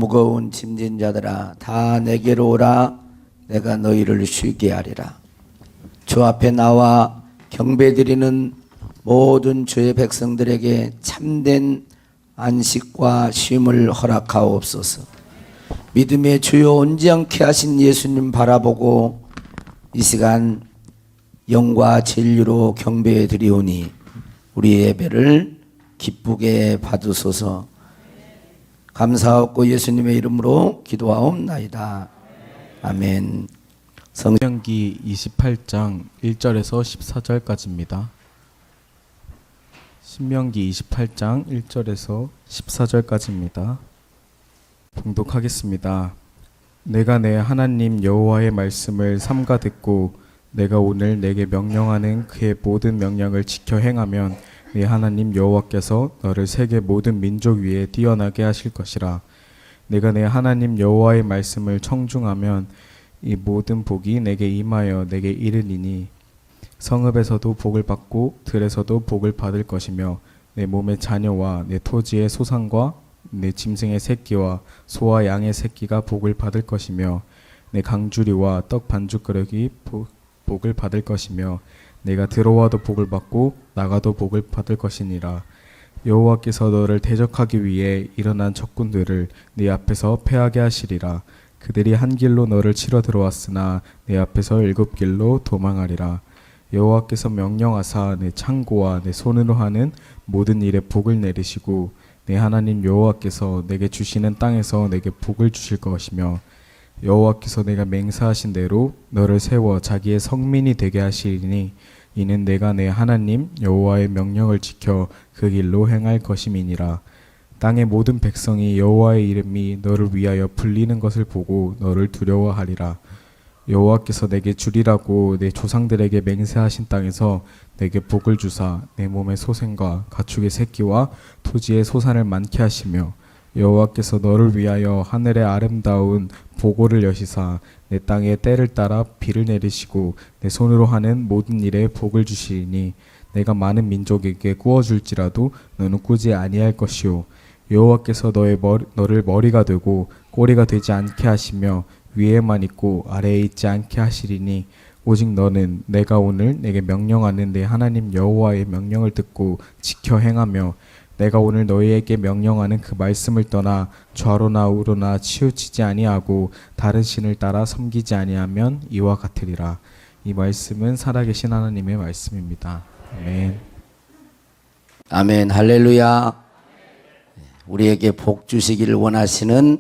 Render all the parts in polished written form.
무거운 짐진 자들아 다 내게로 오라. 내가 너희를 쉬게 하리라. 주 앞에 나와 경배드리는 모든 주의 백성들에게 참된 안식과 쉼을 허락하옵소서. 믿음의 주요 온전케 하신 예수님 바라보고 이 시간 영과 진리로 경배해 드리오니 우리 예배를 기쁘게 받으소서. 감사하고 예수님의 이름으로 기도하옵나이다. 아멘. 신명기 28장 1절에서 14절까지입니다. 신명기 28장 1절에서 14절까지입니다. 봉독하겠습니다. 내가 내 하나님 여호와의 말씀을 삼가 듣고 내가 오늘 내게 명령하는 그의 모든 명령을 지켜 행하면 네 하나님 여호와께서 너를 세계 모든 민족 위에 뛰어나게 하실 것이라. 내가 내 하나님 여호와의 말씀을 청중하면 이 모든 복이 내게 임하여 내게 이르리니 성읍에서도 복을 받고 들에서도 복을 받을 것이며 내 몸의 자녀와 내 토지의 소산과 내 짐승의 새끼와 소와 양의 새끼가 복을 받을 것이며 내 강주리와 떡 반죽 그릇이 복을 받을 것이며 내가 들어와도 복을 받고 나가도 복을 받을 것이니라. 여호와께서 너를 대적하기 위해 일어난 적군들을 네 앞에서 패하게 하시리라. 그들이 한 길로 너를 치러 들어왔으나 내 앞에서 7길로 도망하리라. 여호와께서 명령하사 내 창고와 내 손으로 하는 모든 일에 복을 내리시고 내 하나님 여호와께서 내게 주시는 땅에서 내게 복을 주실 것이며 여호와께서 내가 맹세하신 대로 너를 세워 자기의 성민이 되게 하시리니 이는 내가 내 하나님 여호와의 명령을 지켜 그 길로 행할 것임이니라. 땅의 모든 백성이 여호와의 이름이 너를 위하여 불리는 것을 보고 너를 두려워하리라. 여호와께서 내게 주리라고 내 조상들에게 맹세하신 땅에서 내게 복을 주사 내 몸의 소생과 가축의 새끼와 토지의 소산을 많게 하시며 여호와께서 너를 위하여 하늘의 아름다운 보고를 여시사 내 땅에 때를 따라 비를 내리시고 내 손으로 하는 모든 일에 복을 주시리니 내가 많은 민족에게 구워줄지라도 너는 꾸지 아니할 것이요 여호와께서 너를 머리가 되고 꼬리가 되지 않게 하시며 위에만 있고 아래에 있지 않게 하시리니 오직 너는 내가 오늘 내게 명령하는 내 하나님 여호와의 명령을 듣고 지켜 행하며 내가 오늘 너희에게 명령하는 그 말씀을 떠나 좌로나 우로나 치우치지 아니하고 다른 신을 따라 섬기지 아니하면 이와 같으리라. 이 말씀은 살아계신 하나님의 말씀입니다. 아멘. 아멘. 할렐루야. 우리에게 복 주시기를 원하시는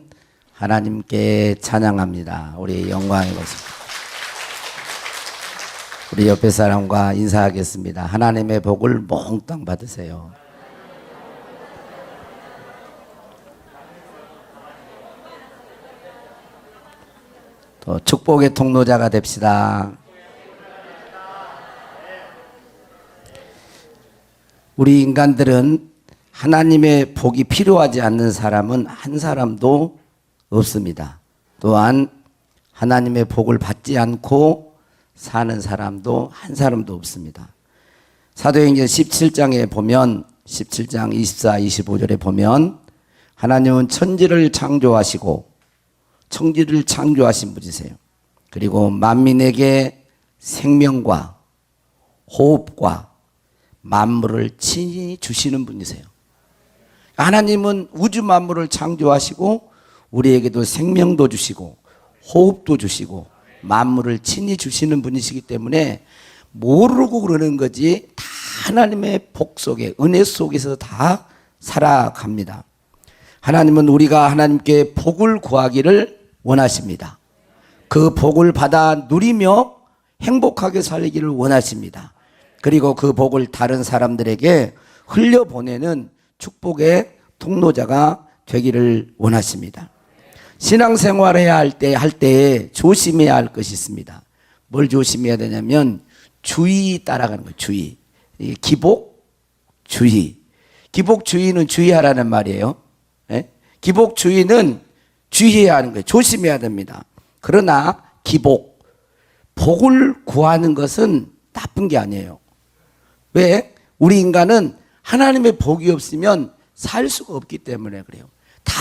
하나님께 찬양합니다. 우리의 영광의 것을. 우리 옆에 사람과 인사하겠습니다. 하나님의 복을 몽땅 받으세요. 또 축복의 통로자가 됩시다. 우리 인간들은 하나님의 복이 필요하지 않는 사람은 한 사람도 없습니다. 또한 하나님의 복을 받지 않고 사는 사람도 한 사람도 없습니다. 사도행전 17장에 보면 17장 24, 25절에 보면 하나님은 천지를 창조하시고 천지를 창조하신 분이세요. 그리고 만민에게 생명과 호흡과 만물을 친히 주시는 분이세요. 하나님은 우주 만물을 창조하시고 우리에게도 생명도 주시고 호흡도 주시고 만물을 친히 주시는 분이시기 때문에 모르고 그러는 거지 다 하나님의 복 속에 은혜 속에서 다 살아갑니다. 하나님은 우리가 하나님께 복을 구하기를 원하십니다. 그 복을 받아 누리며 행복하게 살기를 원하십니다. 그리고 그 복을 다른 사람들에게 흘려보내는 축복의 통로자가 되기를 원하십니다. 신앙생활해야 할 때에 조심해야 할 것이 있습니다. 뭘 조심해야 되냐면 주의 따라가는 거예요. 주의. 기복주의. 기복주의는 주의하라는 말이에요. 기복주의는 주의해야 하는 거예요. 조심해야 됩니다. 그러나 복을 구하는 것은 나쁜 게 아니에요. 왜? 우리 인간은 하나님의 복이 없으면 살 수가 없기 때문에 그래요. 다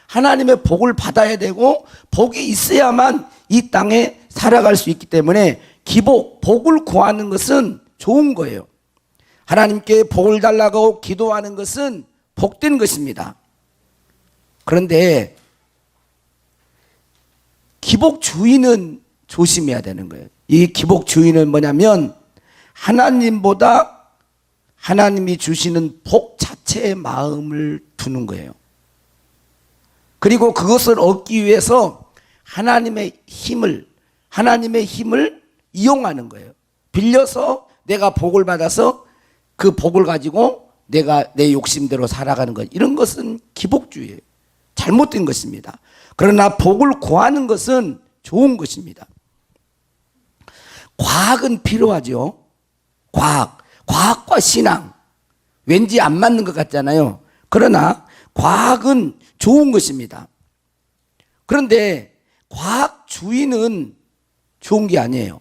하나님의 복을 받아야 되고 복이 있어야만 이 땅에 살아갈 수 있기 때문에 기복, 복을 구하는 것은 좋은 거예요. 하나님께 복을 달라고 기도하는 것은 복된 것입니다. 그런데 기복주의는 조심해야 되는 거예요. 이 기복주의는 뭐냐면 하나님보다 하나님이 주시는 복 자체의 마음을 두는 거예요. 그리고 그것을 얻기 위해서 하나님의 힘을 이용하는 거예요. 빌려서 내가 복을 받아서 그 복을 가지고 내가 내 욕심대로 살아가는 것, 이런 것은 기복주의예요. 잘못된 것입니다. 그러나 복을 구하는 것은 좋은 것입니다. 과학은 필요하죠. 과학과 신앙, 왠지 안 맞는 것 같잖아요. 그러나 과학은 좋은 것입니다. 그런데 과학주의는 좋은 게 아니에요.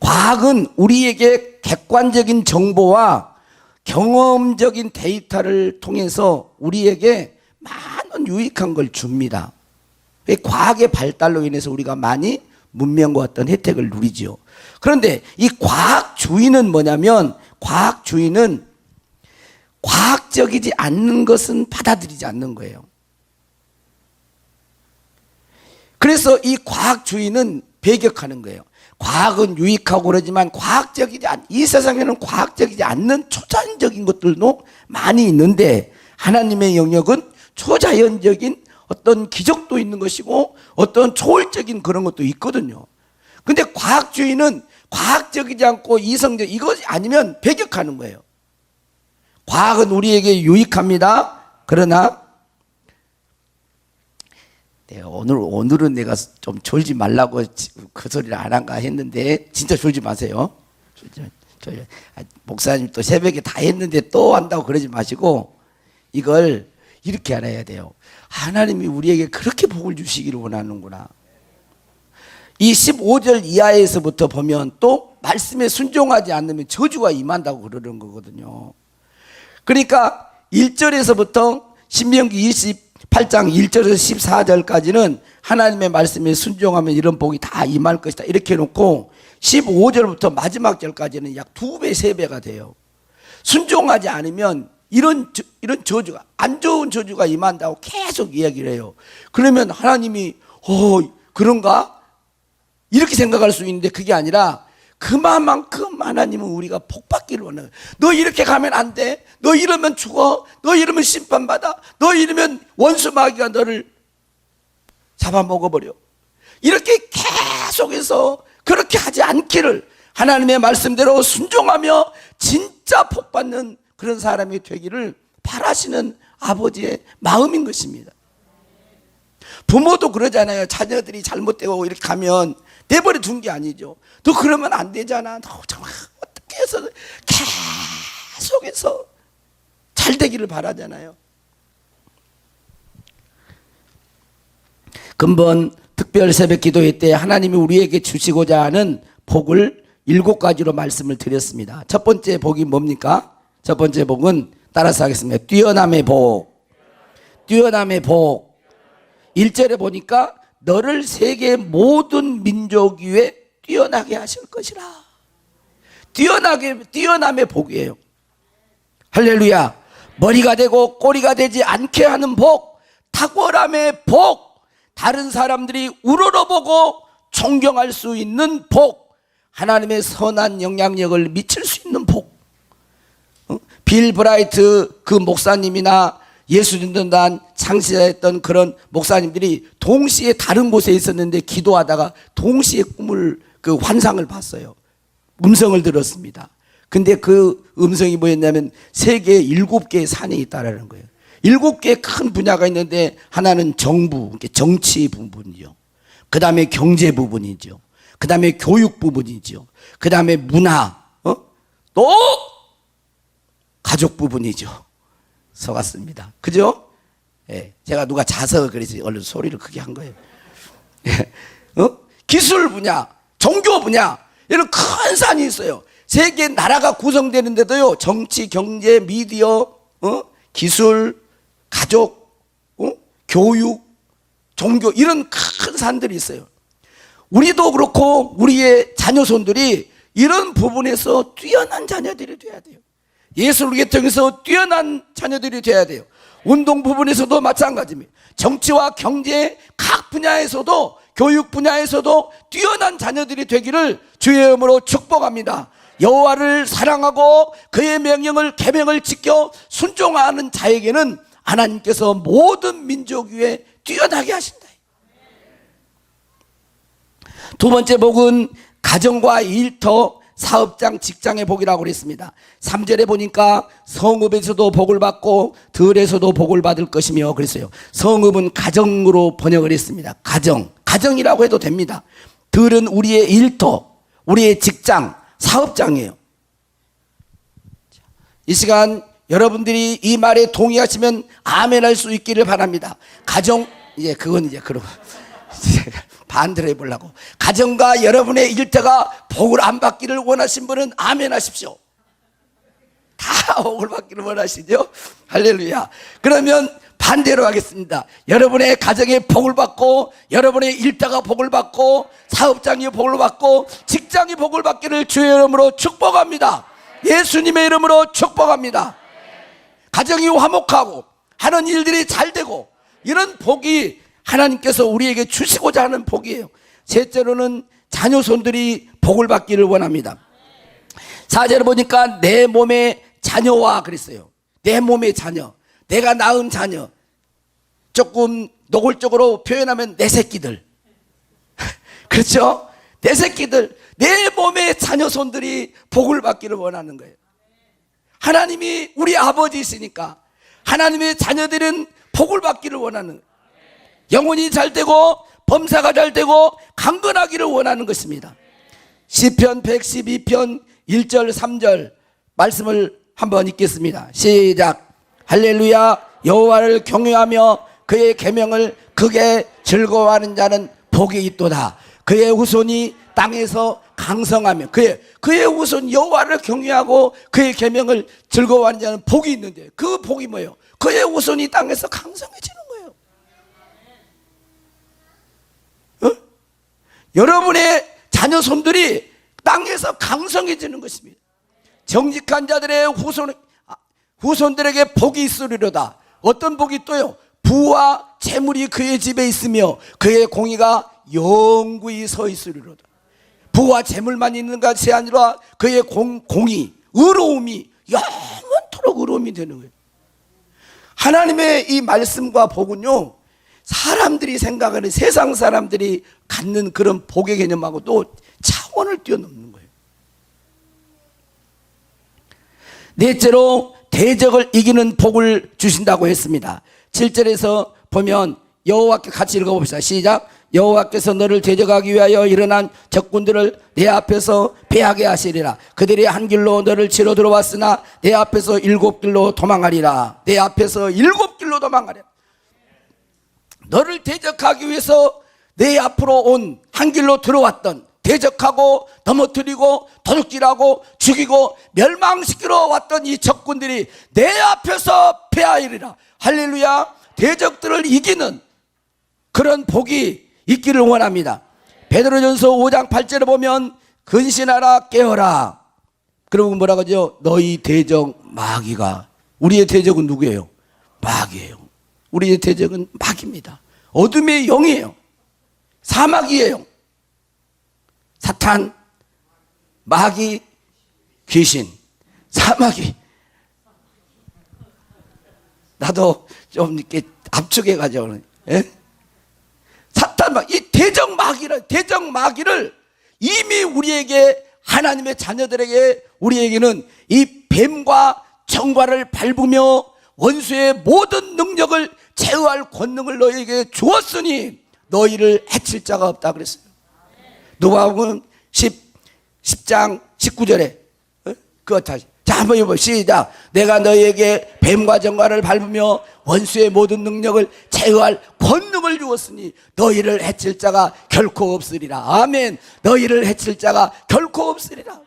과학은 우리에게 객관적인 정보와 경험적인 데이터를 통해서 우리에게 많은 유익한 걸 줍니다. 과학의 발달로 인해서 우리가 많이 문명과 어떤 혜택을 누리죠. 그런데 이 과학주의는 뭐냐면, 과학주의는 과학적이지 않는 것은 받아들이지 않는 거예요. 그래서 이 과학주의는 배격하는 거예요. 과학은 유익하고 그러지만 이 세상에는 과학적이지 않는 초자연적인 것들도 많이 있는데, 하나님의 영역은 초자연적인 어떤 기적도 있는 것이고 어떤 초월적인 그런 것도 있거든요. 근데 과학주의는 과학적이지 않고 이성적, 이것이 아니면 배격하는 거예요. 과학은 우리에게 유익합니다. 그러나 오늘은 내가 좀 졸지 말라고 그 소리를 안 한가 했는데, 진짜 졸지 마세요. 목사님 또 새벽에 다 했는데 또 한다고 그러지 마시고, 이걸 이렇게 알아야 돼요. 하나님이 우리에게 그렇게 복을 주시기를 원하는구나. 이 15절 이하에서부터 보면 또 말씀에 순종하지 않으면 저주가 임한다고 그러는 거거든요. 그러니까 1절에서부터 신명기 28장 1절에서 14절까지는 하나님의 말씀에 순종하면 이런 복이 다 임할 것이다, 이렇게 해놓고 15절부터 마지막 절까지는 약 2배, 3배가 돼요. 순종하지 않으면 이런 저주가, 안 좋은 저주가 임한다고 계속 이야기를 해요. 그러면 하나님이 그런가? 이렇게 생각할 수 있는데, 그게 아니라 그만큼 하나님은 우리가 복 받기를 원해요. 너 이렇게 가면 안 돼. 너 이러면 죽어. 너 이러면 심판받아. 너 이러면 원수 마귀가 너를 잡아먹어버려. 이렇게 계속해서 그렇게 하지 않기를, 하나님의 말씀대로 순종하며 진짜 복 받는 그런 사람이 되기를 바라시는 아버지의 마음인 것입니다. 부모도 그러잖아요. 자녀들이 잘못되고 이렇게 가면 내버려 둔 게 아니죠. 너 그러면 안 되잖아. 너 정말 어떻게 해서 계속해서 잘 되기를 바라잖아요. 근본 특별 새벽 기도회 때 하나님이 우리에게 주시고자 하는 복을 7가지로 말씀을 드렸습니다. 첫 번째 복이 뭡니까? 첫 번째 복은 따라서 하겠습니다. 뛰어남의 복. 뛰어남의 복. 1절에 보니까 너를 세계 모든 민족 위에 뛰어나게 하실 것이라. 뛰어남의 복이에요. 할렐루야. 머리가 되고 꼬리가 되지 않게 하는 복, 탁월함의 복, 다른 사람들이 우러러보고 존경할 수 있는 복, 하나님의 선한 영향력을 미칠 수 있는 복. 빌 브라이트 그 목사님이나 예수전도단 창시자였던 그런 목사님들이 동시에 다른 곳에 있었는데 기도하다가 동시에 그 환상을 봤어요. 음성을 들었습니다. 근데 그 음성이 뭐였냐면 세계 7개의 산이 있다라는 거예요. 7개의 큰 분야가 있는데, 하나는 정부, 정치 부분이죠. 그 다음에 경제 부분이죠. 그 다음에 교육 부분이죠. 그 다음에 문화, 또 가족 부분이죠. 속았습니다. 그죠? 예, 제가 누가 자서 그래서 얼른 소리를 크게 한 거예요. 예, 기술 분야, 종교 분야, 이런 큰 산이 있어요. 세계 나라가 구성되는데도요, 정치, 경제, 미디어, 기술, 가족, 교육, 종교 이런 큰 산들이 있어요. 우리도 그렇고 우리의 자녀손들이 이런 부분에서 뛰어난 자녀들이 돼야 돼요. 예술계통에서 뛰어난 자녀들이 돼야 돼요. 운동 부분에서도 마찬가지입니다. 정치와 경제 각 분야에서도, 교육 분야에서도 뛰어난 자녀들이 되기를 주의 이름으로 축복합니다. 여호와를 사랑하고 그의 명령을 계명을 지켜 순종하는 자에게는 하나님께서 모든 민족 위에 뛰어나게 하신다. 두 번째 복은 가정과 일터, 사업장, 직장의 복이라고 그랬습니다. 3절에 보니까 성읍에서도 복을 받고 들에서도 복을 받을 것이며 그랬어요. 성읍은 가정으로 번역을 했습니다. 가정이라고 해도 됩니다. 들은 우리의 일터, 우리의 직장, 사업장이에요. 이 시간 여러분들이 이 말에 동의하시면 아멘 할 수 있기를 바랍니다. 그건 그럼 반대로 해보려고. 가정과 여러분의 일터가 복을 안 받기를 원하신 분은 아멘 하십시오. 다 복을 받기를 원하시죠? 할렐루야. 그러면 반대로 하겠습니다. 여러분의 가정에 복을 받고, 여러분의 일터가 복을 받고, 사업장이 복을 받고, 직장이 복을 받기를 주의 이름으로 축복합니다. 예수님의 이름으로 축복합니다. 가정이 화목하고 하는 일들이 잘 되고, 이런 복이 하나님께서 우리에게 주시고자 하는 복이에요. 셋째로는 자녀손들이 복을 받기를 원합니다. 4절을 보니까 내 몸의 자녀와 그랬어요. 내 몸의 자녀, 내가 낳은 자녀. 조금 노골적으로 표현하면 내 새끼들. 그렇죠? 내 새끼들, 내 몸의 자녀손들이 복을 받기를 원하는 거예요. 하나님이 우리 아버지이시니까 하나님의 자녀들은 복을 받기를 원하는 거예요. 영혼이 잘 되고 범사가 잘 되고 강건하기를 원하는 것입니다. 시편 112편 1절 3절 말씀을 한번 읽겠습니다. 시작. 할렐루야. 여호와를 경외하며 그의 계명을 크게 즐거워하는 자는 복이 있도다. 그의 후손이 땅에서 강성하며 그의 후손 여호와를 경외하고 그의 계명을 즐거워하는 자는 복이 있는데, 그 복이 뭐예요? 그의 후손이 땅에서 강성해지는 거예요. 여러분의 자녀손들이 땅에서 강성해지는 것입니다. 정직한 자들의 후손들에게 복이 있으리로다. 어떤 복이 또요? 부와 재물이 그의 집에 있으며 그의 공의가 영구히 서 있으리로다. 부와 재물만 있는 것이 아니라 그의 공의, 의로움이 영원토록 의로움이 되는 거예요. 하나님의 이 말씀과 복은요, 사람들이 생각하는, 세상 사람들이 갖는 그런 복의 개념하고 또 차원을 뛰어넘는 거예요. 넷째로 대적을 이기는 복을 주신다고 했습니다. 7절에서 보면 여호와께 같이 읽어봅시다. 시작. 여호와께서 너를 대적하기 위하여 일어난 적군들을 내 앞에서 패하게 하시리라. 그들이 한 길로 너를 치러 들어왔으나 내 앞에서 7길로 도망하리라. 내 앞에서 7길로 도망하리라. 너를 대적하기 위해서 내 앞으로 온 한 길로 들어왔던, 대적하고 넘어뜨리고 도둑질하고 죽이고 멸망시키러 왔던 이 적군들이 내 앞에서 패하리라. 할렐루야. 대적들을 이기는 그런 복이 있기를 원합니다. 베드로전서 5장 8절에 보면 근신하라 깨어라. 그리고 뭐라고 하죠? 너희 대적 마귀가. 우리의 대적은 누구예요? 마귀예요. 우리의 대적은 마귀입니다. 어둠의 영이에요. 사마귀예요. 사탄, 마귀, 귀신, 사마귀. 나도 좀 이렇게 압축해가지고, 예? 사탄, 이 대적 마귀를 이미 우리에게, 하나님의 자녀들에게, 우리에게는 이 뱀과 정과를 밟으며 원수의 모든 능력을 제어할 권능을 너희에게 주었으니 너희를 해칠 자가 없다 그랬어요. 누가복음 10장 19절에 그거 다시 자 한번 해보세요. 시작. 내가 너희에게 뱀과 정과를 밟으며 원수의 모든 능력을 제어할 권능을 주었으니 너희를 해칠 자가 결코 없으리라. 아멘. 너희를 해칠 자가 결코 없으리라.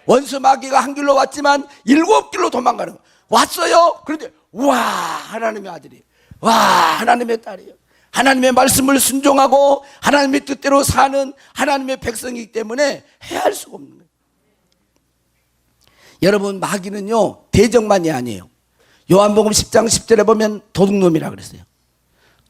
원수 마귀가 한 길로 왔지만 7길로 도망가는 거. 왔어요. 그런데 와, 하나님의 아들이 와, 하나님의 딸이에요. 하나님의 말씀을 순종하고 하나님의 뜻대로 사는 하나님의 백성이기 때문에 해할 수가 없는 거예요. 여러분, 마귀는요 대적만이 아니에요. 요한복음 10장 10절에 보면 도둑놈이라 그랬어요.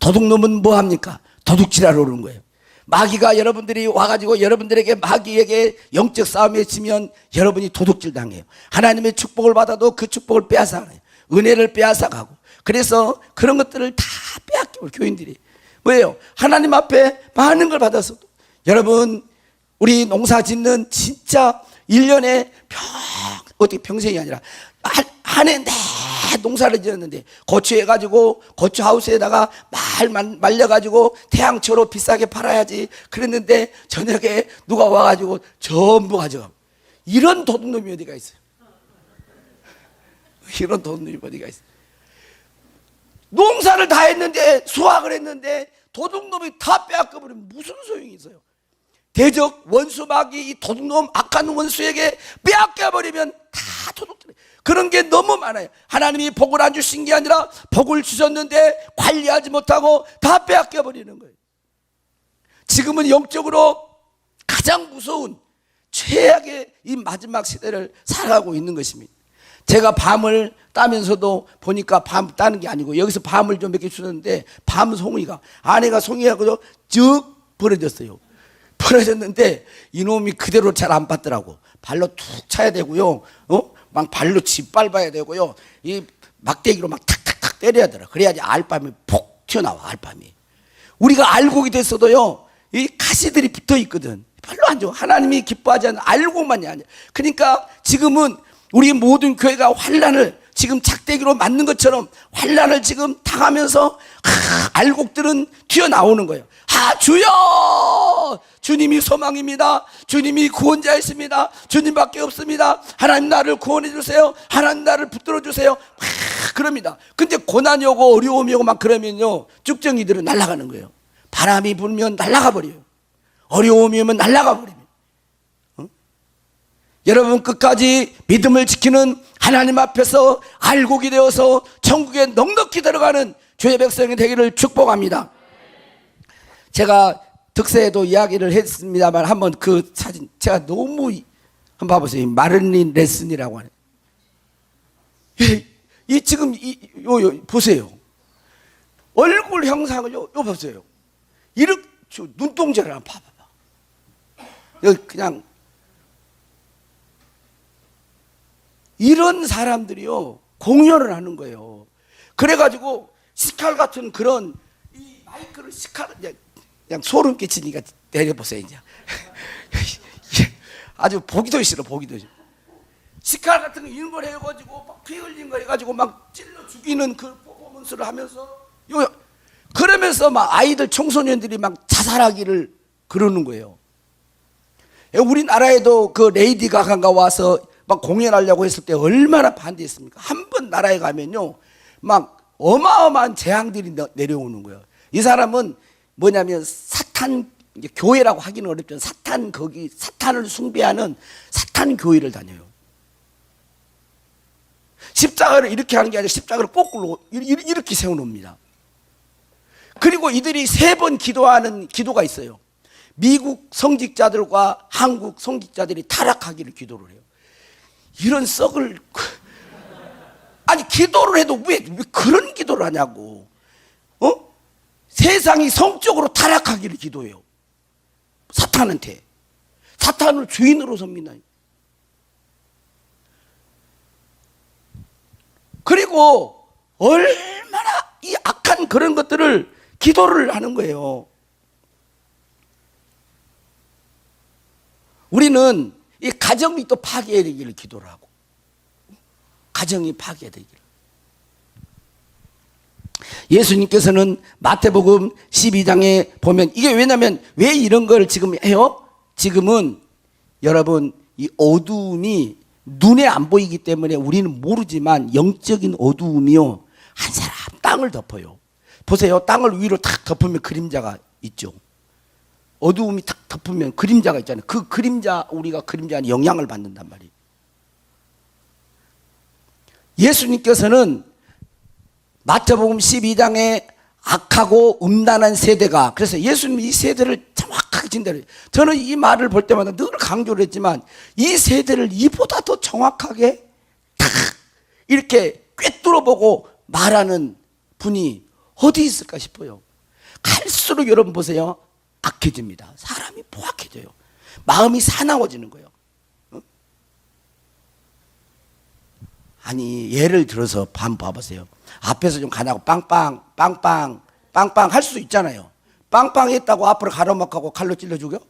도둑놈은 뭐합니까? 도둑질하러 오는 거예요. 마귀가 여러분들이 와가지고 여러분들에게 마귀에게 영적 싸움에 지면 여러분이 도둑질 당해요. 하나님의 축복을 받아도 그 축복을 빼앗아가요. 은혜를 빼앗아가고. 그래서 그런 것들을 다 빼앗기고 교인들이 뭐예요? 하나님 앞에 많은 걸 받았어도 여러분, 우리 농사 짓는 진짜 1년에 어떻게 평생이 아니라 한 해 내 농사를 지었는데 고추 해가지고 고추 하우스에다가 말려가지고 태양초로 비싸게 팔아야지 그랬는데 저녁에 누가 와가지고 전부 가져가. 이런 도둑놈이 어디가 있어요? 이런 도둑놈이 어디가 있어요? 농사를 다 했는데 수확을 했는데 도둑놈이 다 빼앗겨버리면 무슨 소용이 있어요? 대적 원수 마귀 이 도둑놈 악한 원수에게 빼앗겨버리면 다 도둑들이에요. 그런 게 너무 많아요. 하나님이 복을 안 주신 게 아니라 복을 주셨는데 관리하지 못하고 다 빼앗겨버리는 거예요. 지금은 영적으로 가장 무서운 최악의 이 마지막 시대를 살아가고 있는 것입니다. 제가 밤을 따면서도 보니까 밤 따는 게 아니고 여기서 밤을 좀 몇 개 주셨는데 밤 송이가 아내가 송이하고 쭉 벌어졌어요. 벌어졌는데 이놈이 그대로 잘 안 받더라고. 발로 툭 차야 되고요. 막 발로 짓밟아야 되고요. 이 막대기로 막 탁탁탁 때려야 되더라. 그래야지 알밤이 폭 튀어나와. 알밤이. 우리가 알곡이 됐어도요. 이 가시들이 붙어 있거든. 별로 안 좋아. 하나님이 기뻐하지 않는 알곡만이 아니야. 그러니까 지금은 우리 모든 교회가 환난을 지금 작대기로 맞는 것처럼 환난을 지금 당하면서 알곡들은 튀어나오는 거예요. 주여! 주님이 소망입니다. 주님이 구원자이십니다. 주님밖에 없습니다. 하나님 나를 구원해 주세요. 하나님 나를 붙들어 주세요. 그럽니다. 근데 고난이 오고 어려움이 오고 막 그러면요 쭉정이들은 날아가는 거예요. 바람이 불면 날아가 버려요. 어려움이 오면 날아가 버립니다. 여러분, 끝까지 믿음을 지키는 하나님 앞에서 알곡이 되어서 천국에 넉넉히 들어가는 주의 백성이 되기를 축복합니다. 제가 득세에도 이야기를 했습니다만 한번 그 사진 제가 너무 한번 봐보세요. 마를린 레슨이라고 하네. 이 지금 요 보세요. 얼굴 형상을 요 보세요. 이렇게 눈동자를 한번 봐봐봐. 여기 그냥 이런 사람들이요 공연을 하는 거예요. 그래가지고 시칼 같은 그런 이 마이크를 시칼 그냥 소름 끼치니까 내려보세요. 이제 아주 보기도 싫어. 보기도 싫어. 시칼 같은 거 이런 걸 해가지고 막 피 흘린 거 해가지고 막 찔러 죽이는 그 퍼포먼스를 하면서 그러면서 막 아이들 청소년들이 막 자살하기를 그러는 거예요. 우리나라에도 그 레이디 가가가 와서 막 공연하려고 했을 때 얼마나 반대했습니까? 한 번 나라에 가면요 막 어마어마한 재앙들이 내려오는 거예요. 이 사람은 뭐냐면 사탄 교회라고 하기는 어렵지만 사탄을 숭배하는 사탄 교회를 다녀요. 십자가를 이렇게 하는 게 아니라 십자가를 거꾸로 이렇게 세워놓습니다. 그리고 이들이 3번 기도하는 기도가 있어요. 미국 성직자들과 한국 성직자들이 타락하기를 기도를 해요. 이런 썩을 아니 기도를 해도 왜 그런 기도를 하냐고. 세상이 성적으로 타락하기를 기도해요. 사탄한테. 사탄을 주인으로 섭니다. 그리고 얼마나 이 악한 그런 것들을 기도를 하는 거예요. 우리는 이 가정이 또 파괴되기를 기도를 하고, 가정이 파괴되기를. 예수님께서는 마태복음 12장에 보면 이게 왜냐면 왜 이런 걸 지금 해요? 지금은 여러분 이 어두움이 눈에 안 보이기 때문에 우리는 모르지만 영적인 어두움이요 한 사람 땅을 덮어요. 보세요. 땅을 위로 탁 덮으면 그림자가 있죠. 어두움이 탁 덮으면 그림자가 있잖아요. 그 그림자, 우리가 그림자에 영향을 받는단 말이에요. 예수님께서는 마태복음 12장에 악하고 음란한 세대가, 그래서 예수님이 이 세대를 정확하게 진단해요. 저는 이 말을 볼 때마다 늘 강조를 했지만 이 세대를 이보다 더 정확하게 탁 이렇게 꿰뚫어보고 말하는 분이 어디 있을까 싶어요. 갈수록 여러분 보세요, 악해집니다. 사람이 포악해져요. 마음이 사나워지는 거예요. 아니 예를 들어서 한번 봐보세요. 앞에서 좀 가냐고 빵빵 할 수 있잖아요. 빵빵 했다고 앞으로 가로막하고 칼로 찔러 죽여?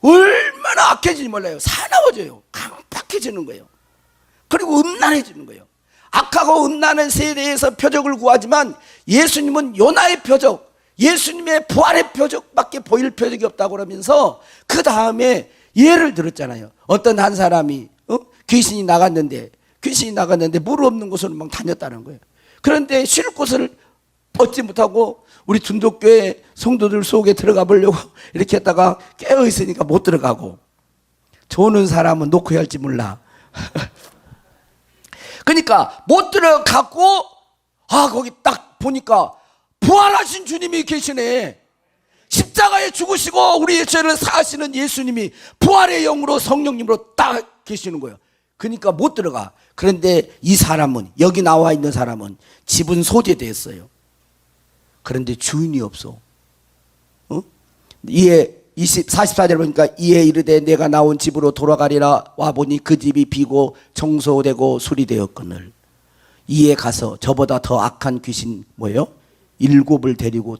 얼마나 악해지지 몰라요. 사나워져요. 강팍해지는 거예요. 그리고 음란해지는 거예요. 악하고 음란한 세대에서 표적을 구하지만 예수님은 요나의 표적, 예수님의 부활의 표적밖에 보일 표적이 없다고 그러면서 그 다음에 예를 들었잖아요. 어떤 한 사람이 귀신이 나갔는데 물 없는 곳으로 막 다녔다는 거예요. 그런데 쉴 곳을 얻지 못하고 우리 tun독교회 성도들 속에 들어가 보려고 이렇게 했다가 깨어 있으니까 못 들어가고, 조는 사람은 놓고 해야 할지 몰라. 그러니까 못 들어가고 거기 딱 보니까 부활하신 주님이 계시네. 십자가에 죽으시고 우리의 죄를 사하시는 예수님이 부활의 영으로 성령님으로 딱 계시는 거예요. 그러니까 못 들어가. 그런데 이 사람은, 여기 나와 있는 사람은 집은 소재되었어요. 그런데 주인이 없어. 이에 44절 보니까 이에 이르되 내가 나온 집으로 돌아가리라 와보니 그 집이 비고 청소되고 수리되었거늘. 이에 가서 저보다 더 악한 귀신 뭐예요? 7을 데리고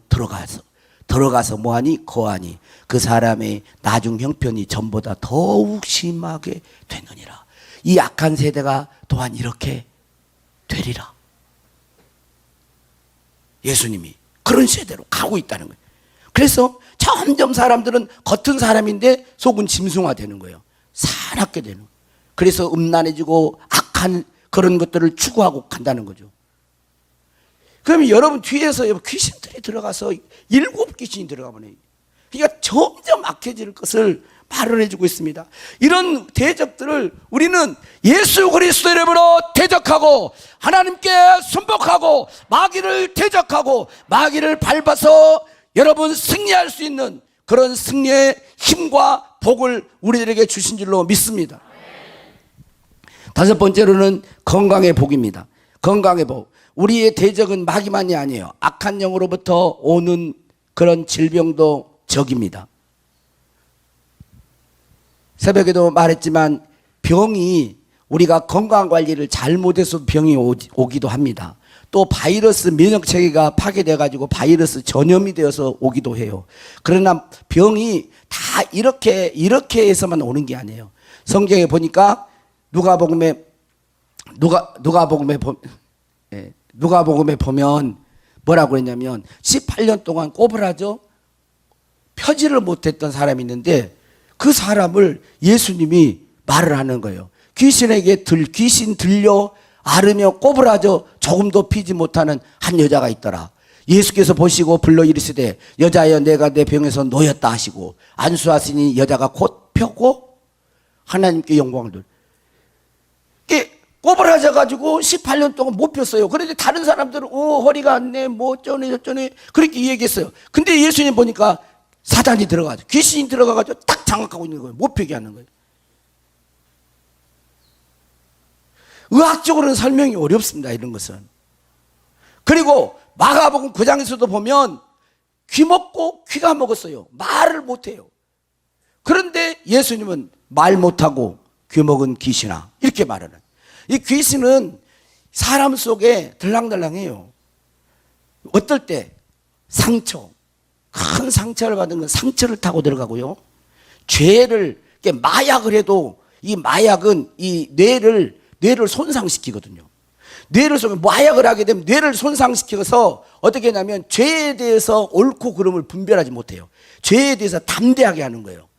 들어가서 뭐하니? 거하니 그 사람의 나중 형편이 전보다 더욱 심하게 되느니라. 이 악한 세대가 또한 이렇게 되리라. 예수님이 그런 세대로 가고 있다는 거예요. 그래서 점점 사람들은 겉은 사람인데 속은 짐승화되는 거예요. 사납게 되는 거예요. 그래서 음란해지고 악한 그런 것들을 추구하고 간다는 거죠. 그러면 여러분 뒤에서 귀신들이 들어가서 7귀신이 들어가 보네. 그러니까 점점 악해질 것을 말을 해주고 있습니다. 이런 대적들을 우리는 예수 그리스도의 이름으로 대적하고 하나님께 순복하고 마귀를 대적하고 마귀를 밟아서 여러분 승리할 수 있는 그런 승리의 힘과 복을 우리들에게 주신 줄로 믿습니다. 5번째로는 건강의 복입니다. 건강의 복. 우리의 대적은 마귀만이 아니에요. 악한 영으로부터 오는 그런 질병도 적입니다. 새벽에도 말했지만 병이, 우리가 건강관리를 잘못해서 병이 오기도 합니다. 또 바이러스 면역체계가 파괴되어 가지고 바이러스 전염이 되어서 오기도 해요. 그러나 병이 다 이렇게 해서만 오는 게 아니에요. 성경에 보니까 누가복음에 보면 뭐라고 그랬냐면 18년 동안 꼬부라져 펴지를 못했던 사람이 있는데 그 사람을 예수님이 말을 하는 거예요. 귀신에게 귀신 들려 앓으며 꼬부라져 조금도 피지 못하는 한 여자가 있더라. 예수께서 보시고 불러 이르시되 여자여 내가 내 병에서 놓였다 하시고 안수하시니 여자가 곧 펴고 하나님께 영광을 돌. 꼬부라져 가지고 18년 동안 못 폈어요. 그런데 다른 사람들은 허리가 안 내, 뭐 어쩌네 저쩌네 그렇게 얘기했어요. 근데 예수님 보니까 사단이 들어가죠. 귀신이 들어가가지고 딱 장악하고 있는 거예요. 못 펴게 하는 거예요. 의학적으로는 설명이 어렵습니다. 이런 것은. 그리고 마가복음 9장에서도 보면 귀 먹고 귀가 먹었어요. 말을 못해요. 그런데 예수님은 말 못하고 귀 먹은 귀신아 이렇게 말하는. 이 귀신은 사람 속에 들랑들랑해요. 어떨 때 상처, 큰 상처를 받은 건 상처를 타고 들어가고요. 죄를 마약을 해도 이 마약은 이 뇌를 손상시키거든요. 마약을 하게 되면 뇌를 손상시켜서 어떻게 하냐면 죄에 대해서 옳고 그름을 분별하지 못해요. 죄에 대해서 담대하게 하는 거예요.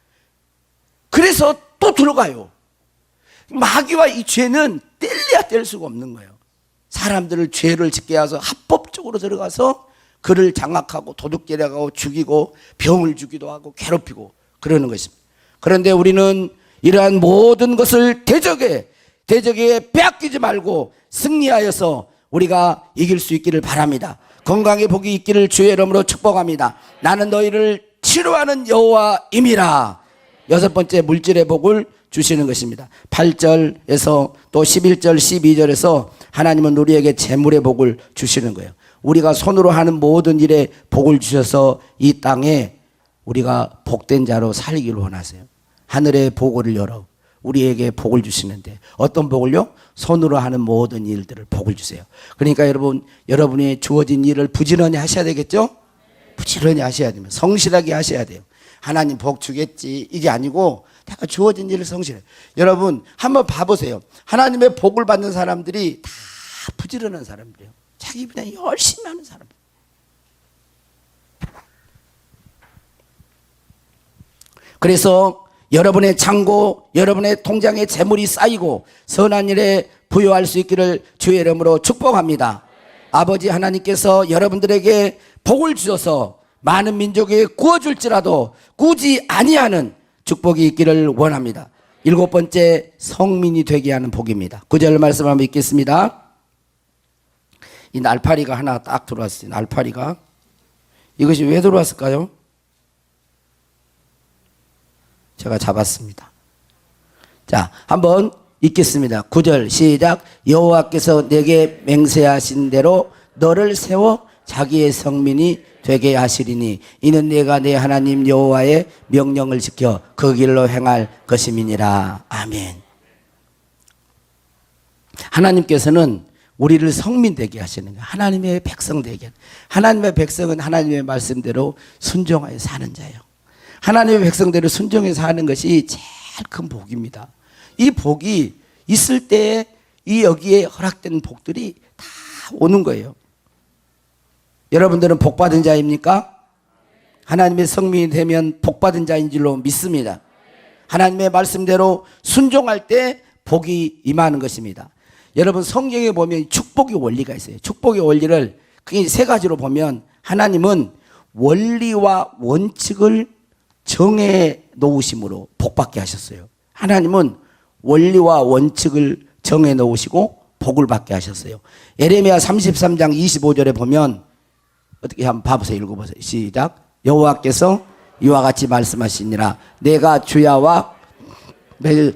그래서 또 들어가요. 마귀와 이 죄는 뗄래야 뗄 수가 없는 거예요. 사람들을 죄를 짓게 해서 합법적으로 들어가서 그를 장악하고 도둑질하고 죽이고 병을 주기도 하고 괴롭히고 그러는 것입니다. 그런데 우리는 이러한 모든 것을 대적해 대적에게 빼앗기지 말고 승리하여서 우리가 이길 수 있기를 바랍니다. 건강의 복이 있기를 주의 이름으로 축복합니다. 나는 너희를 치료하는 여호와임이라. 여섯 번째 물질의 복을 주시는 것입니다. 8절에서 또 11절 12절에서 하나님은 우리에게 재물의 복을 주시는 거예요. 우리가 손으로 하는 모든 일에 복을 주셔서 이 땅에 우리가 복된 자로 살기를 원하세요. 하늘의 보고를 열어 우리에게 복을 주시는데 어떤 복을요? 손으로 하는 모든 일들을 복을 주세요. 그러니까 여러분이 주어진 일을 부지런히 하셔야 되겠죠? 부지런히 하셔야 됩니다. 성실하게 하셔야 돼요. 하나님 복 주겠지 이게 아니고 내가 주어진 일을 성실해. 여러분 한번 봐보세요. 하나님의 복을 받는 사람들이 다 부지런한 사람들이에요. 자기 그냥 열심히 하는 사람. 그래서 여러분의 창고, 여러분의 통장에 재물이 쌓이고 선한 일에 부여할 수 있기를 주의 이름으로 축복합니다. 아버지 하나님께서 여러분들에게 복을 주셔서 많은 민족에 구워줄지라도 꾸지 아니하는 축복이 있기를 원합니다. 일곱 번째, 성민이 되게 하는 복입니다. 9절 말씀 한번 읽겠습니다. 이 날파리가 하나 딱 들어왔어요. 날파리가. 이것이 왜 들어왔을까요? 제가 잡았습니다. 자, 한번 읽겠습니다. 9절 시작. 여호와께서 내게 맹세하신 대로 너를 세워 자기의 성민이 되게 하시리니 이는 내가 내 하나님 여호와의 명령을 지켜 그 길로 행할 것임이니라. 아멘. 하나님께서는 우리를 성민 되게 하시는 거예요. 하나님의 백성 되게. 하나님의 백성은 하나님의 말씀대로 순종하여 사는 자예요. 하나님의 백성대로 순종해서 사는 것이 제일 큰 복입니다. 이 복이 있을 때에 이 여기에 허락된 복들이 다 오는 거예요. 여러분들은 복받은 자입니까? 하나님의 성민이 되면 복받은 자인 줄로 믿습니다. 하나님의 말씀대로 순종할 때 복이 임하는 것입니다. 여러분 성경에 보면 축복의 원리가 있어요. 축복의 원리를 크게 세 가지로 보면 하나님은 원리와 원칙을 정해 놓으심으로 복받게 하셨어요. 하나님은 원리와 원칙을 정해 놓으시고 복을 받게 하셨어요. 예레미야 33장 25절에 보면 어떻게 한번 봐보세요. 읽어보세요. 시작. 여호와께서 이와 같이 말씀하시니라. 내가 주야와 매일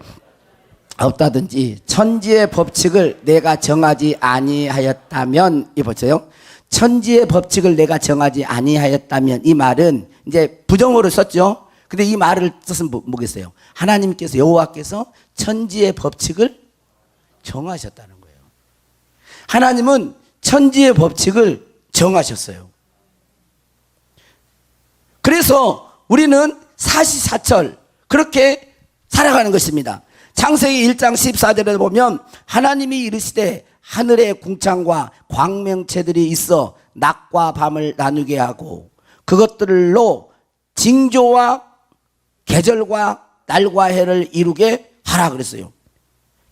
없다든지 천지의 법칙을 내가 정하지 아니하였다면, 이보세요. 천지의 법칙을 내가 정하지 아니하였다면, 이 말은 이제 부정어를 썼죠. 근데 이 말을 뜻은 뭐겠어요? 하나님께서 여호와께서 천지의 법칙을 정하셨다는 거예요. 하나님은 천지의 법칙을 정하셨어요. 그래서 우리는 사시사철 그렇게 살아가는 것입니다. 창세기 1장 14절에 보면 하나님이 이르시되 하늘의 궁창과 광명체들이 있어 낮과 밤을 나누게 하고 그것들로 징조와 계절과 날과 해를 이루게 하라 그랬어요.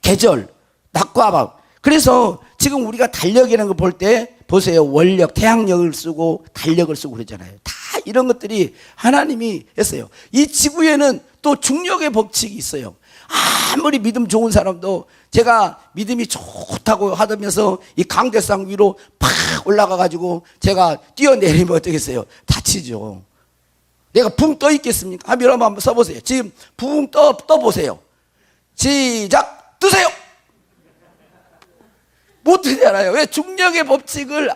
계절, 낮과 밤. 그래서 지금 우리가 달력이라는 거 볼 때 보세요. 월력, 태양력을 쓰고 달력을 쓰고 그러잖아요. 다 이런 것들이 하나님이 했어요. 이 지구에는 또 중력의 법칙이 있어요. 아무리 믿음 좋은 사람도 제가 믿음이 좋다고 하면서 이 강대상 위로 팍 올라가 가지고 제가 뛰어내리면 어떻겠어요? 다치죠. 내가 붕 떠 있겠습니까? 한번 써보세요. 지금 붕 떠보세요. 시작. 뜨세요. 못 뜨잖아요. 왜? 중력의 법칙을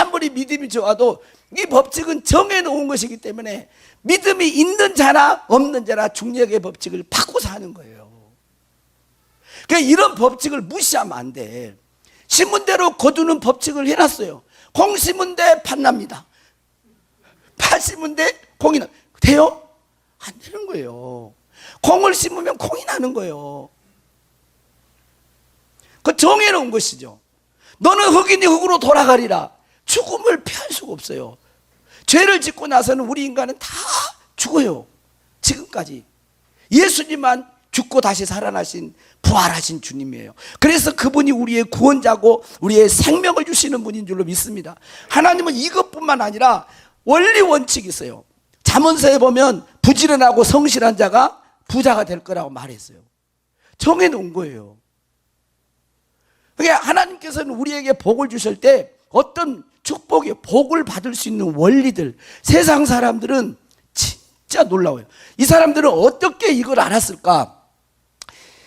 아무리 믿음이 좋아도 이 법칙은 정해놓은 것이기 때문에 믿음이 있는 자나 없는 자나 중력의 법칙을 바꿔서 하는 거예요. 그러니까 이런 법칙을 무시하면 안 돼. 심은대로 거두는 법칙을 해놨어요. 콩 심은 데 팥납니다. 팥 심은 데 콩이 나. 돼요? 안 되는 거예요. 콩을 심으면 콩이 나는 거예요. 그 정해놓은 것이죠. 너는 흙이니 흙으로 돌아가리라. 죽음을 피할 수가 없어요. 죄를 짓고 나서는 우리 인간은 다 죽어요. 지금까지. 예수님만 죽고 다시 살아나신 부활하신 주님이에요. 그래서 그분이 우리의 구원자고 우리의 생명을 주시는 분인 줄로 믿습니다. 하나님은 이것뿐만 아니라 원리 원칙이 있어요. 잠언서에 보면 부지런하고 성실한 자가 부자가 될 거라고 말했어요. 정해놓은 거예요. 그러니까 하나님께서는 우리에게 복을 주실 때 어떤 축복의 복을 받을 수 있는 원리들, 세상 사람들은 진짜 놀라워요. 이 사람들은 어떻게 이걸 알았을까?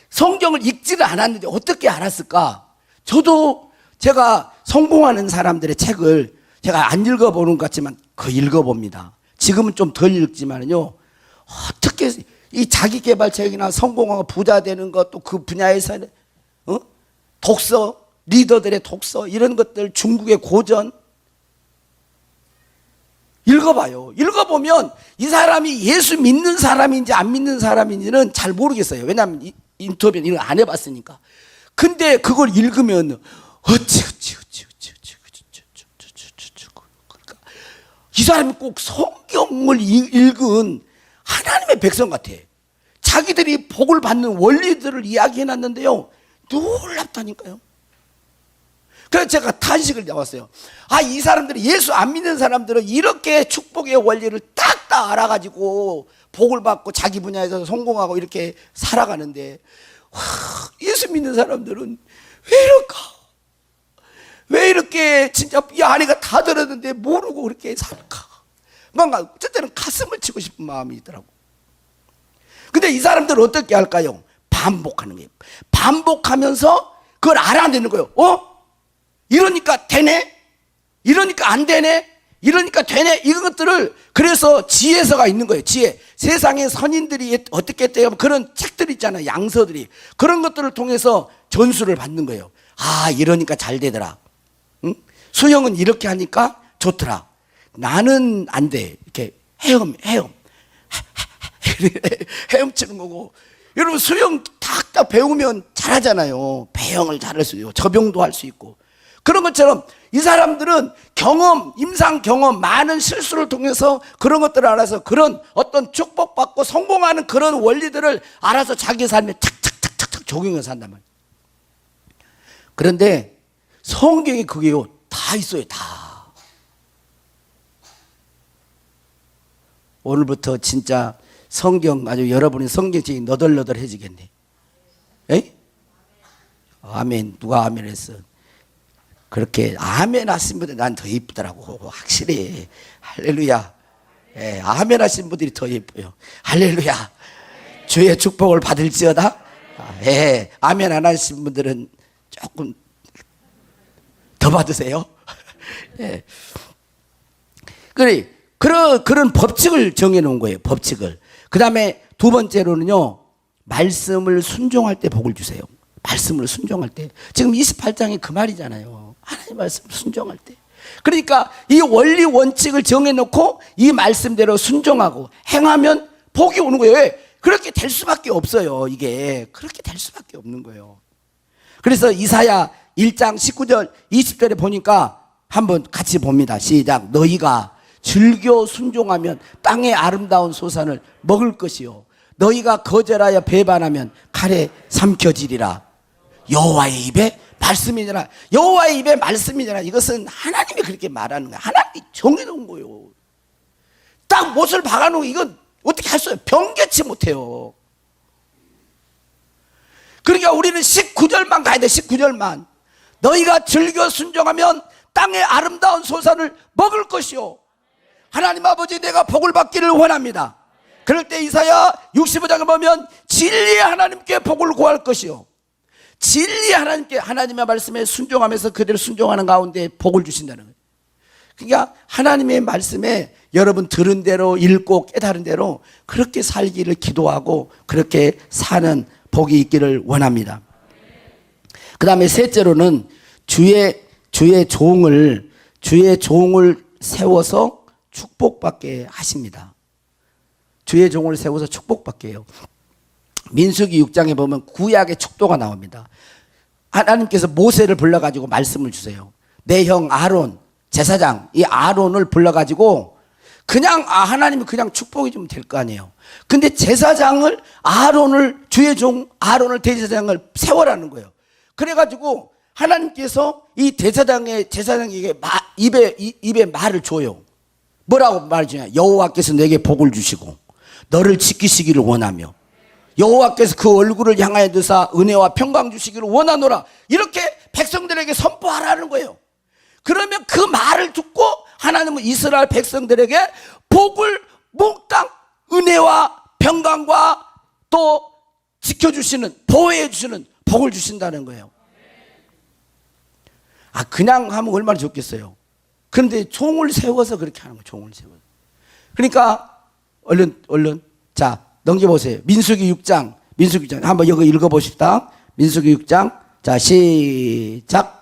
성경을 읽지를 않았는데 어떻게 알았을까? 저도 제가 성공하는 사람들의 책을 제가 안 읽어보는 것 같지만 거의 읽어봅니다. 지금은 좀 덜 읽지만요. 어떻게 이 자기개발책이나 성공하고 부자 되는 것, 또 그 분야에서 독서, 리더들의 독서 이런 것들, 중국의 고전 읽어봐요. 읽어보면 이 사람이 예수 믿는 사람인지 안 믿는 사람인지는 잘 모르겠어요. 왜냐하면 인터뷰는 이걸 안 해봤으니까. 근데 그걸 읽으면 그러니까 이 사람이 꼭 성경을 읽은 하나님의 백성 같아. 자기들이 복을 받는 원리들을 이야기해놨는데요, 놀랍다니까요. 그래서 제가 탄식을 나왔어요. 이 사람들이, 예수 안 믿는 사람들은 이렇게 축복의 원리를 딱딱 알아가지고 복을 받고 자기 분야에서 성공하고 이렇게 살아가는데, 예수 믿는 사람들은 왜 이럴까? 왜 이렇게 진짜 이 아내가 다 들었는데 모르고 그렇게 살까? 뭔가 어쨌든 가슴을 치고 싶은 마음이 있더라고. 근데 이 사람들은 어떻게 할까요? 반복하는 거예요. 반복하면서 그걸 알아내는 거예요. 이러니까 되네? 이러니까 안 되네? 이러니까 되네? 이런 것들을, 그래서 지혜서가 있는 거예요. 지혜. 세상의 선인들이 어떻게 했대요? 그런 책들 있잖아요. 양서들이. 그런 것들을 통해서 전수를 받는 거예요. 이러니까 잘 되더라. 응? 수영은 이렇게 하니까 좋더라. 나는 안 돼. 이렇게 헤엄치는 거고. 여러분, 수영 딱 배우면 잘하잖아요. 배영을 잘할 수 있고, 접영도 할 수 있고. 그런 것처럼 이 사람들은 경험, 임상 경험, 많은 실수를 통해서 그런 것들을 알아서 그런 어떤 축복받고 성공하는 그런 원리들을 알아서 자기 삶에 착착착착 적용해서 산단 말이에요. 그런데 성경에 그게요, 다 있어요, 다. 오늘부터 진짜 성경, 아주 여러분의 성경책이 너덜너덜해지겠네. 에이? 아멘. 누가 아멘 했어? 그렇게 아멘 하신 분들 난 더 예쁘더라고. 확실히. 할렐루야. 아멘 하신 분들이 더 예뻐요. 할렐루야. 주의 축복을 받을지어다. 아멘 안 하신 분들은 조금 더 받으세요. 그런 법칙을 정해놓은 거예요. 법칙을. 그 다음에 두 번째로는요, 말씀을 순종할 때 복을 주세요. 말씀을 순종할 때. 지금 28장이 그 말이잖아요. 하나님 말씀을 순종할 때. 그러니까 이 원리 원칙을 정해놓고 이 말씀대로 순종하고 행하면 복이 오는 거예요. 왜? 그렇게 될 수밖에 없어요. 이게 그렇게 될 수밖에 없는 거예요. 그래서 이사야 1장 19절 20절에 보니까 한번 같이 봅니다. 시작. 너희가 즐겨 순종하면 땅의 아름다운 소산을 먹을 것이요, 너희가 거절하여 배반하면 칼에 삼켜지리라. 여호와의 입에 말씀이잖아. 여호와의 입에 말씀이잖아. 이것은 하나님이 그렇게 말하는 거야. 하나님이 정해놓은 거예요. 딱 못을 박아놓은, 이건 어떻게 할 수 없어요. 변개치 못해요. 그러니까 우리는 19절만 가야 돼. 19절만. 너희가 즐겨 순종하면 땅의 아름다운 소산을 먹을 것이요, 하나님 아버지, 내가 복을 받기를 원합니다. 그럴 때 이사야 65장을 보면 진리의 하나님께 복을 구할 것이요, 진리의 하나님께, 하나님의 말씀에 순종하면서 그대로 순종하는 가운데 복을 주신다는 거예요. 그러니까 하나님의 말씀에 여러분 들은 대로, 읽고 깨달은 대로 그렇게 살기를 기도하고 그렇게 사는 복이 있기를 원합니다. 그 다음에 셋째로는 주의 종을 세워서 축복받게 하십니다. 주의 종을 세워서 축복받게 해요. 민수기 6장에 보면 구약의 축도가 나옵니다. 하나님께서 모세를 불러가지고 말씀을 주세요. 내 형 아론, 제사장, 이 아론을 불러가지고 그냥 하나님이 그냥 축복해 주면 될 거 아니에요. 근데 제사장을, 아론을, 주의 종 아론을 대제사장을 세워라는 거예요. 그래가지고 하나님께서 이 제사장에게 입에 말을 줘요. 뭐라고 말을 주냐? 여호와께서 내게 복을 주시고 너를 지키시기를 원하며 여호와께서 그 얼굴을 향하여 드사 은혜와 평강 주시기를 원하노라. 이렇게 백성들에게 선포하라는 거예요. 그러면 그 말을 듣고 하나님은 이스라엘 백성들에게 복을 몽땅 은혜와 평강과 또 지켜주시는, 보호해주시는 복을 주신다는 거예요. 그냥 하면 얼마나 좋겠어요. 그런데 종을 세워서 그렇게 하는 거예요. 종을 세워서. 그러니까 얼른 자 넘겨보세요. 민수기 6장 한번 이거 읽어보십시다. 민수기 6장 자 시작.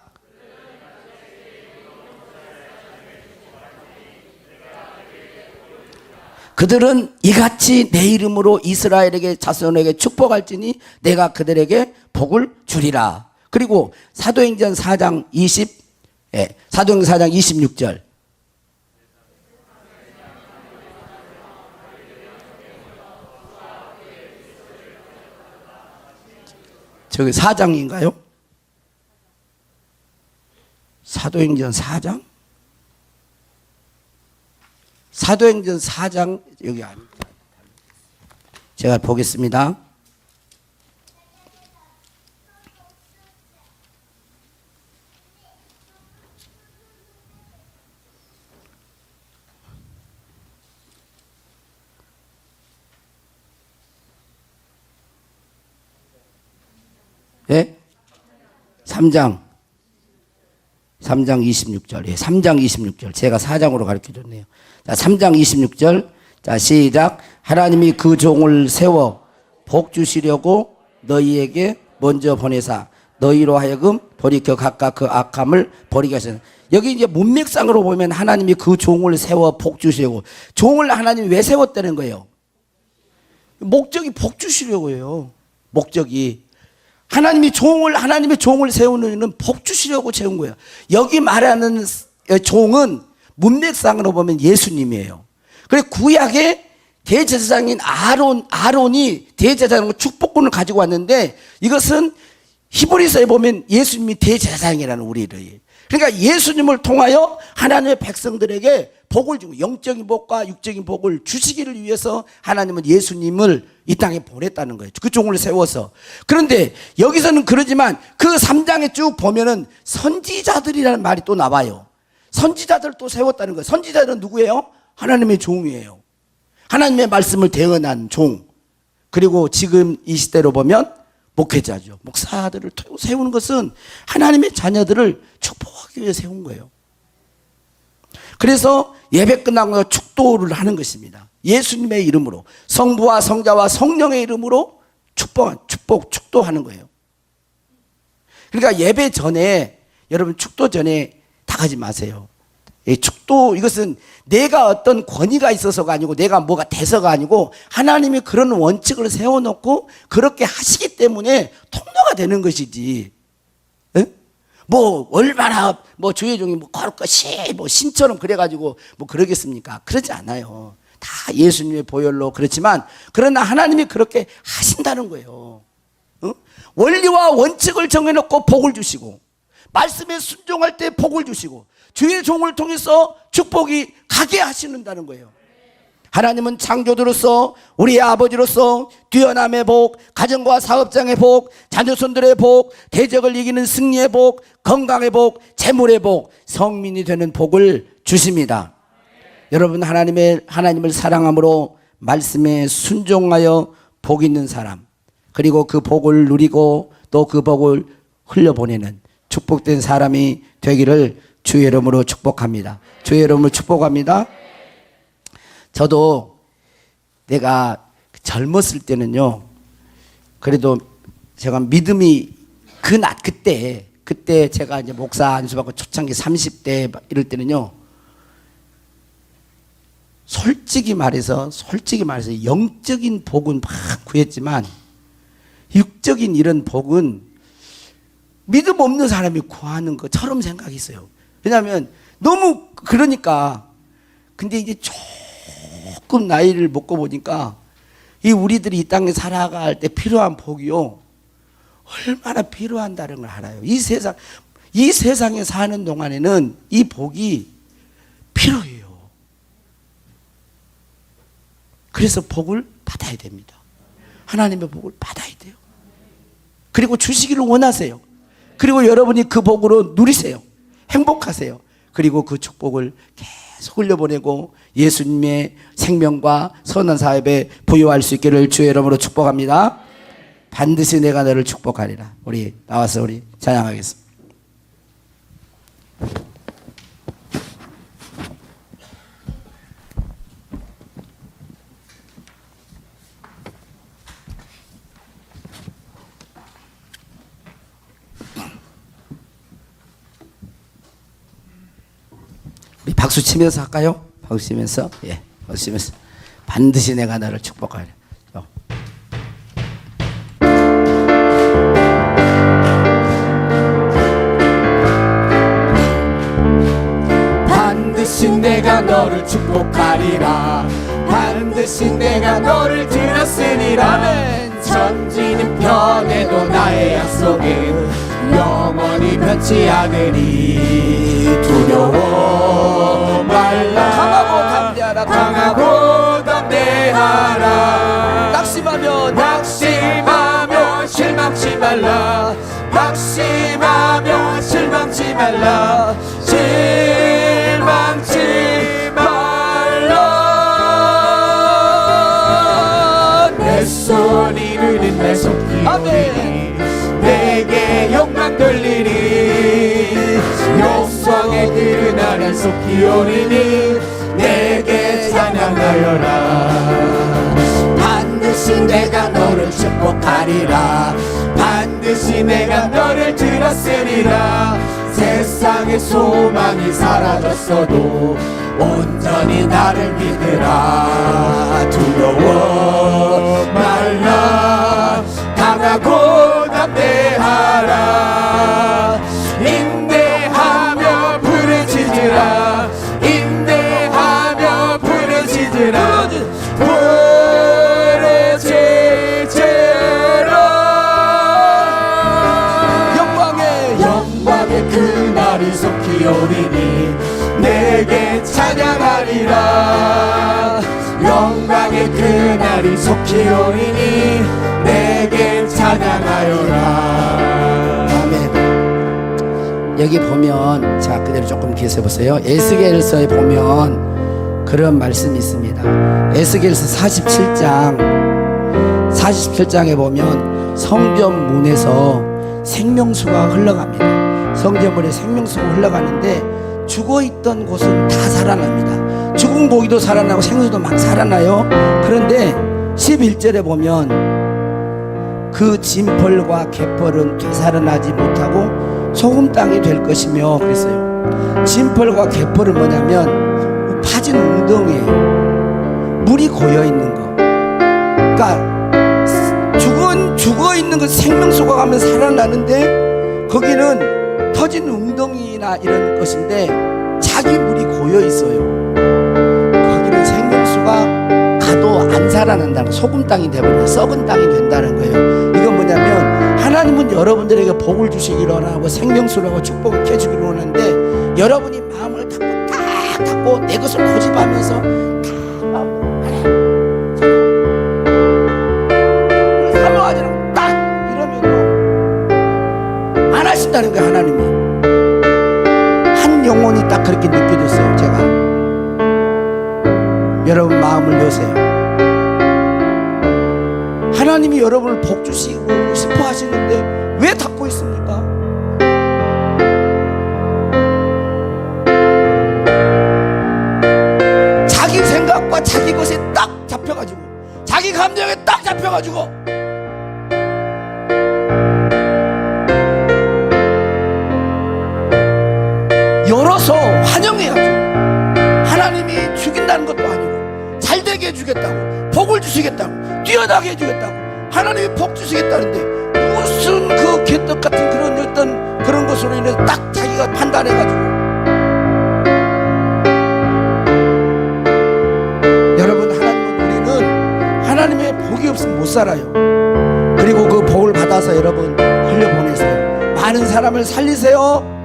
그들은 이같이 내 이름으로 이스라엘에게 자손에게 축복할지니 내가 그들에게 복을 주리라. 그리고 사도행전 4장 26절. 저기 4장인가요? 사도행전 4장? 사도행전 4장 여기 아닙니다. 제가 보겠습니다. 예? 3장 26절. 예, 3장 26절. 제가 4장으로 가르쳐 줬네요. 자, 3장 26절. 자, 시작. 하나님이 그 종을 세워 복 주시려고 너희에게 먼저 보내사 너희로 하여금 돌이켜 각각 그 악함을 버리게 하시는. 여기 이제 문맥상으로 보면 하나님이 그 종을 세워 복 주시려고. 종을 하나님이 왜 세웠다는 거예요? 목적이 복 주시려고요. 목적이. 하나님의 종을 세우는 이유는 복 주시려고 세운 거예요. 여기 말하는 종은 문맥상으로 보면 예수님이에요. 그리고 구약의 대제사장인 아론이 대제사장으로 축복권을 가지고 왔는데 이것은 히브리서에 보면 예수님이 대제사장이라는 우리를. 그러니까 예수님을 통하여 하나님의 백성들에게 복을 주고 영적인 복과 육적인 복을 주시기를 위해서 하나님은 예수님을 이 땅에 보냈다는 거예요. 그 종을 세워서. 그런데 여기서는 그러지만 그 3장에 쭉 보면은 선지자들이라는 말이 또 나와요. 선지자들 또 세웠다는 거예요. 선지자들은 누구예요? 하나님의 종이에요. 하나님의 말씀을 대언한 종. 그리고 지금 이 시대로 보면 목회자죠. 목사들을 세우는 것은 하나님의 자녀들을 축복하기 위해 세운 거예요. 그래서 예배 끝나고 축도를 하는 것입니다. 예수님의 이름으로 성부와 성자와 성령의 이름으로 축도하는 거예요. 그러니까 예배 전에 여러분 축도 전에 다 가지 마세요. 축도 이것은 내가 어떤 권위가 있어서가 아니고 내가 뭐가 돼서가 아니고 하나님이 그런 원칙을 세워놓고 그렇게 하시기 때문에 통로가 되는 것이지. 뭐 얼마나 뭐 주의종이 뭐 거룩하시 뭐 신처럼 그래가지고 뭐 그러겠습니까? 그러지 않아요. 다 예수님의 보혈로 그렇지만 그러나 하나님이 그렇게 하신다는 거예요. 원리와 원칙을 정해놓고 복을 주시고 말씀에 순종할 때 복을 주시고 주의 종을 통해서 축복이 가게 하시는다는 거예요. 하나님은 창조주로서 우리의 아버지로서 뛰어남의 복, 가정과 사업장의 복, 자녀손들의 복, 대적을 이기는 승리의 복, 건강의 복, 재물의 복, 성민이 되는 복을 주십니다. 여러분 하나님을 사랑함으로 말씀에 순종하여 복 있는 사람 그리고 그 복을 누리고 또 그 복을 흘려보내는 축복된 사람이 되기를 주의 이름으로 축복합니다. 주의 이름으로 축복합니다. 저도 내가 젊었을 때는요 그래도 제가 믿음이 그때 제가 이제 목사 안수받고 초창기 30대 이럴 때는요 솔직히 말해서 영적인 복은 막 구했지만 육적인 이런 복은 믿음 없는 사람이 구하는 것처럼 생각했어요. 왜냐하면 너무 그러니까. 근데 이제 조금 나이를 먹고 보니까 이 우리들이 이 땅에 살아갈 때 필요한 복이요 얼마나 필요한다는 걸 알아요. 이 세상에 사는 동안에는 이 복이 필요해요. 그래서 복을 받아야 됩니다. 하나님의 복을 받아야 돼요. 그리고 주시기를 원하세요. 그리고 여러분이 그 복으로 누리세요. 행복하세요. 그리고 그 축복을 계속 흘려보내고 예수님의 생명과 선한 사업에 부여할 수 있기를 주의 이름으로 축복합니다. 반드시 내가 너를 축복하리라. 우리 나와서 우리 찬양하겠습니다. 우리 박수 치면서 할까요? 박수 치면서, 예, 박수 치면서. 반드시 내가 너를 축복하리라. 반드시 내가 너를 축복하리라. 반드시 내가 너를 들었으리라. 천지는 변해도 나의 약속은 영원히 변치 않으리. 두려워 말라. 강하고 담대하라. 강하고 담대하라. 낙심하면 실망치 말라. 낙심하며 실망치 말라. 실망치 말라. 내 손이 누린 내 손길이 내게 영광 돌리리. 영광의 그 나를 속히 오리니 내게 찬양하여라. 반드시 내가 너를 축복하리라. 반드시 내가 너를 들었으리라. 세상의 소망이 사라졌어도 온전히 나를 믿으라. 두려워 말라. 강하고 담대하라. 인내하며 부르짖으라. 인내하며 부르짖으라. 영광의 그날이 속히 오리니 내게 찬양하리라. 영광의 그날이 속히 오리니 내게 찬양하여라. 아멘. 여기 보면, 자, 그대로 조금 기억해 보세요. 에스겔서에 보면 그런 말씀이 있습니다. 에스겔서 47장에 보면 성전 문에서 생명수가 흘러갑니다. 성전문에 생명수가 흘러가는데 죽어있던 곳은 다 살아납니다. 죽은 고기도 살아나고 생수도 막 살아나요. 그런데 11절에 보면 그 진펄과 갯벌은 되살아나지 못하고 소금 땅이 될 것이며 그랬어요. 진펄과 갯벌은 뭐냐면 파진 웅덩이에요. 물이 고여있는 거. 그러니까 죽어있는 건 생명수가 가면 살아나는데 거기는 터진 웅덩이나 이런 것인데 자기 물이 고여있어요. 거기는 생명수가 가도 안 살아난다는, 소금 땅이 되버려 썩은 땅이 된다는 거예요. 이건 뭐냐면 하나님은 여러분들에게 복을 주시기로 하고 생명수를 하고 축복을 해주기로 하는데 여러분이 마음을 닫고 내 것을 고집하면서 다 사모하지 하신다는 거예요. 하나님이 한 영혼이 딱 그렇게 느껴졌어요. 제가 여러분 마음을 여세요. 하나님이 여러분을 복 주시고 싶어 하시는데 왜 닫고 있습니까? 자기 생각과 자기 것에 딱 잡혀가지고 자기 감정에 딱 잡혀가지고 열어서 환영해야죠. 하나님이 죽인다는 것도 아니고 잘되게 해주겠다고, 복을 주시겠다고, 뛰어나게 해주겠다고, 하나님이 복 주시겠다는데 무슨 그 개떡 같은 그런 어떤 그런 것으로 인해서 딱 자기가 판단해가지고. 여러분, 우리는 하나님의 복이 없으면 못 살아요. 그리고 그 복을 받아서 여러분 흘려보내세요. 많은 사람을 살리세요.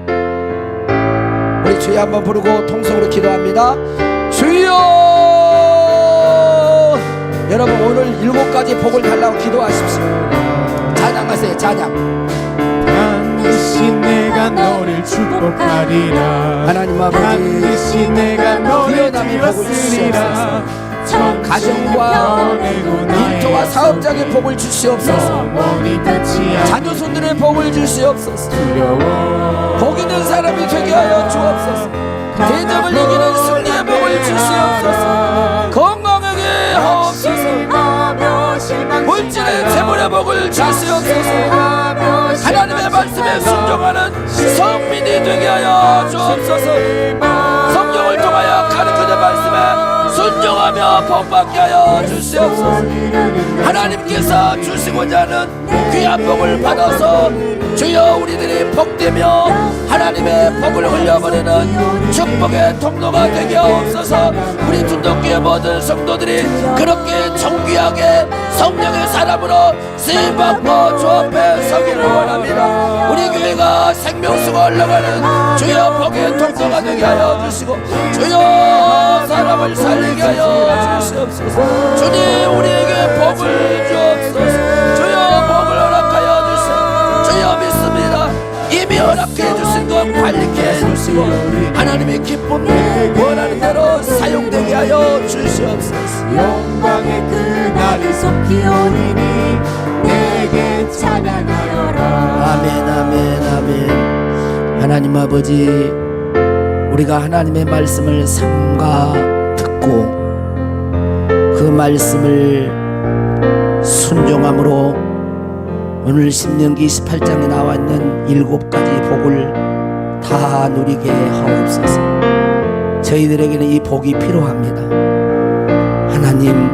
우리 주여 한번 부르고 통성으로 기도합니다. 주여! 여러분 오늘 7가지 복을 달라고 기도하십시오. 찬양하세요. 찬양. 반드시 내가 너를 축복하리라. 하나님 아버지, 반드시 내가 너를 뛰어남의 복을 들었으리라. 가정과 일터와 사업장의 복을 주시옵소서. 자녀손들의 복을 주시옵소서. 복 있는 사람이 되게 하여 주옵소서. 대적을 이기는 승리의 복을 주시옵소서. 건강하게 하옵소서. 물질의 재물의 복을 주시옵소서. 하나님의 말씀에 순종하는 성민이 되게 하여 주옵소서. 성경을 통하여 가르치는 말씀에 순종하며 복받게 하여 주시옵소서. 하나님께서 주시고자 하는 귀한 복을 받아서 주여 우리들이 복되며 하나님의 복을 흘려버리는 축복의 통로가 되게 하옵소서. 우리 둔덕교회 모든 성도들이 그렇게 정귀하게 성령의 사람으로 쓰임받고 주 앞에 서기를 원합니다. 우리 교회가 생명수가 흘러가는 주여 복의 통로가 되게 하여 주시고 주여 사람을 살리게 하여 주시옵소서. 주님 우리에게 복을 주옵소서. 주여 복을 허락하여 주시옵소서. 주여 믿습니다. 이미 허락해 주신 것 관리케 해주시고 하나님의 기쁨 원하는 대로 사용되게 하여 주시옵소서. 영광의 그날이 속히 오리니 내게 찬양하여라. 아멘 아멘 아멘. 하나님 아버지, 우리가 하나님의 말씀을 삼가 듣고 그 말씀을 순종함으로 오늘 신명기 18장에 나와 있는 7가지 복을 다 누리게 하옵소서. 저희들에게는 이 복이 필요합니다. 하나님,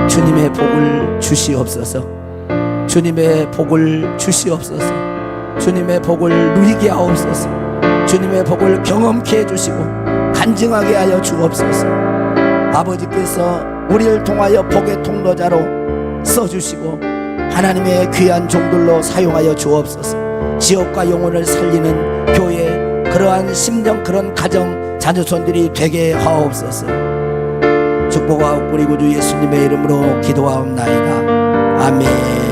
주님의 복을 주시옵소서. 주님의 복을 주시옵소서. 주님의 복을 누리게 하옵소서. 주님의 복을 경험케 해주시고 간증하게 하여 주옵소서. 아버지께서 우리를 통하여 복의 통로자로 써주시고 하나님의 귀한 종들로 사용하여 주옵소서. 지역과 영혼을 살리는 교회, 그러한 심령, 그런 가정, 자녀손들이 되게 하옵소서. 축복하옵고 우리 구주 예수님의 이름으로 기도하옵나이다. 아멘.